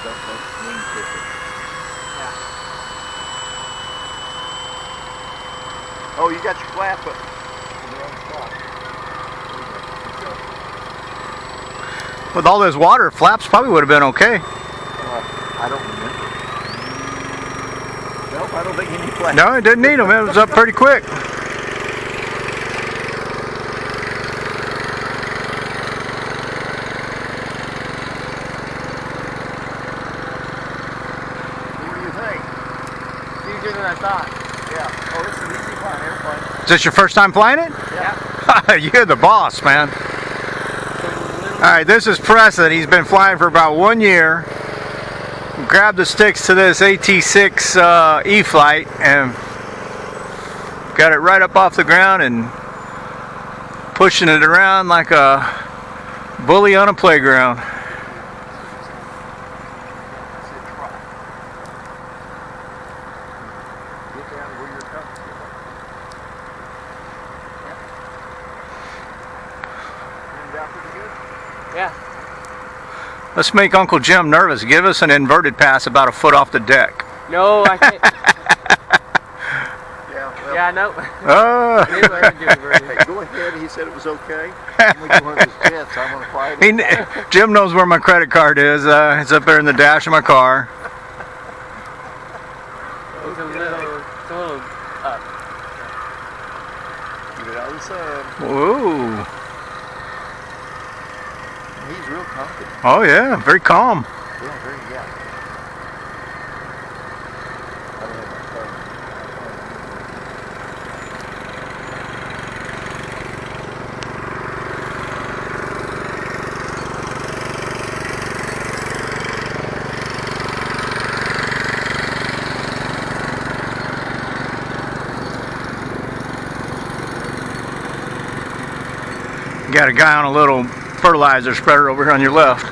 Don't wing tip it. Yeah. Oh, you got your flap up in the wrong spot. With all this water, flaps probably would have been okay. I don't remember. Nope, I don't think you need flaps. No, it didn't need them. It was up pretty quick. What do you think? It's easier than I thought. Yeah. Oh, this is an easy flying airplane. Is this your first time flying it? Yeah. You're the boss, man. Alright, this is Preston. He's been flying for about 1 year. Grabbed the sticks to this AT-6 eFlite and got it right up off the ground and pushing it around like a bully on a playground. Yeah. Let's make Uncle Jim nervous. Give us an inverted pass about a foot off the deck. No, I can't. Yeah, well, Yeah, no. Oh. hey, go ahead. He said it was okay. I'm going to one of his jets. I'm going to fly it. Jim knows where my credit card is. It's up there in the dash of my car. It's a little up. Get it out of the sun. Whoa. He's real confident. Oh yeah, very calm. Yeah, very, yeah. I don't have my phone. Got a guy on a little fertilizer spreader over here on your left.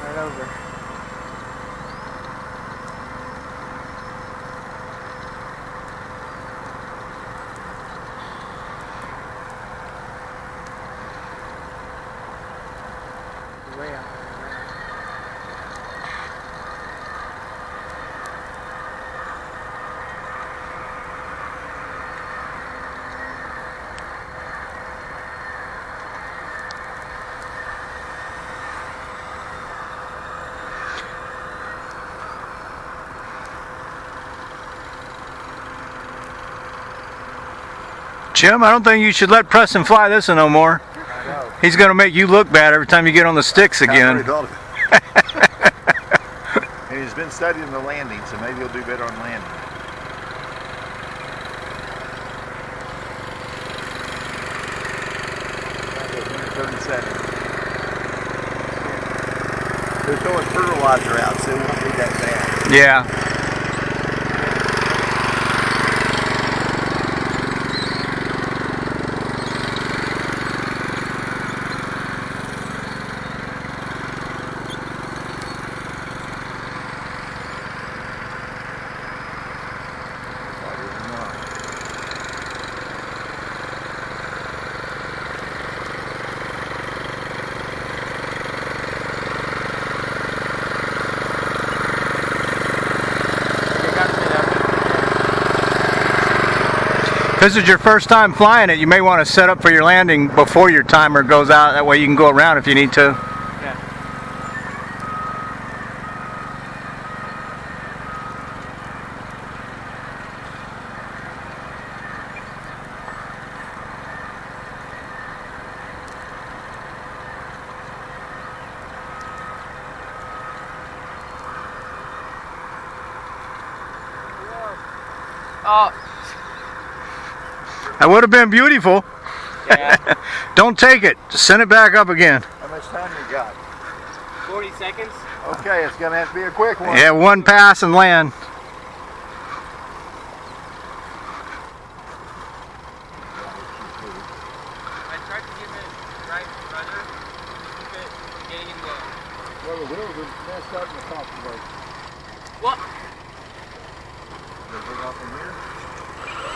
Right over. Way out there. Jim, I don't think you should let Preston fly this one no more. I know. He's going to make you look bad every time you get on the sticks again. I already thought of it. And he's been studying the landing, so maybe he'll do better on landing. They're throwing fertilizer out, so we won't need that bad. Yeah. If this is your first time flying it, you may want to set up for your landing before your timer goes out. That way you can go around if you need to. Yeah. Oh. That would have been beautiful. Yeah. Don't take it. Just send it back up again. How much time we got? 40 seconds. Okay, it's going to have to be a quick one. Yeah, one pass and land. starting to top the boat. What?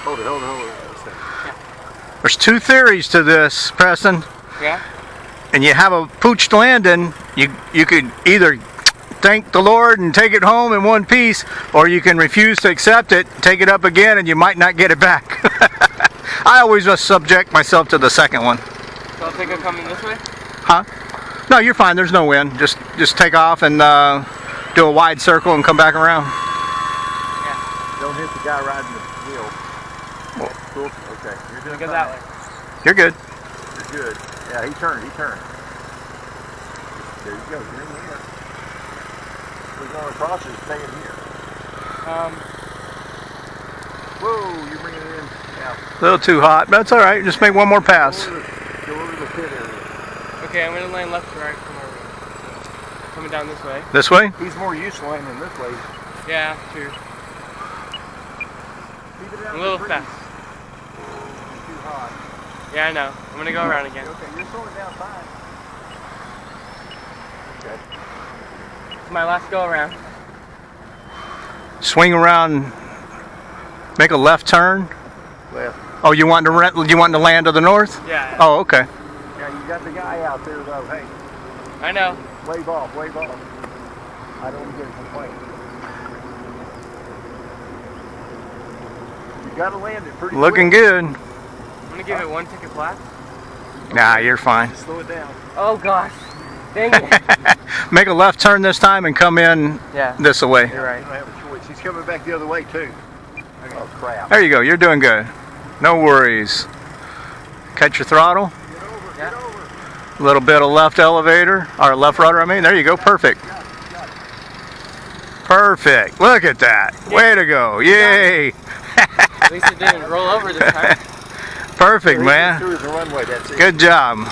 Hold it. That's it. There's two theories to this, Preston. Yeah? And you have a pooched landing, you could either thank the Lord and take it home in one piece, or you can refuse to accept it, take it up again, and you might not get it back. I always just subject myself to the second one. So I'll take it coming this way? Huh? No, you're fine. There's no wind. Just take off and do a wide circle and come back around. Yeah. Don't hit the guy riding the wheel. That's cool. Okay. You're doing Go fine. that way. You're good. You're good. Yeah, he turned. There you go. You're in the air. We're going across and staying here. Whoa, you're bringing it in. Yeah. A little too hot, but that's all right. Just make one more pass. Go over the pit area. Okay, I'm going to land left to right from over. Coming down this way. This way? He's more used to landing this way. Yeah, true. Keep it down I'm a little to fast. Too hot. Yeah, I know. I'm going to go around again. Okay, you're slowing down fine. Okay. It's my last go around. Swing around. Make a left turn. Left. Oh, you want to land to the north? Yeah. Oh, okay. Yeah, you got the guy out there though. Hey, I know. wave off. I don't want to get a complaint. You got to land it pretty Looking quick. good. I'm going to give it one ticket flat. Nah, you're fine. Slow it down. Oh, gosh. Dang it. Make a left turn this time and come in Yeah. this way. You're right. You don't have a choice. He's coming back the other way too. Oh crap. There you go. You're doing good. No worries. Catch your throttle. Get over. Yeah. Get over. A little bit of left elevator, or left rudder, I mean. There you go. Perfect. Got it. Perfect. Look at that. Way to go. Yay. At least it didn't roll over this time. Perfect, man. Through the runway. That's it. Good job.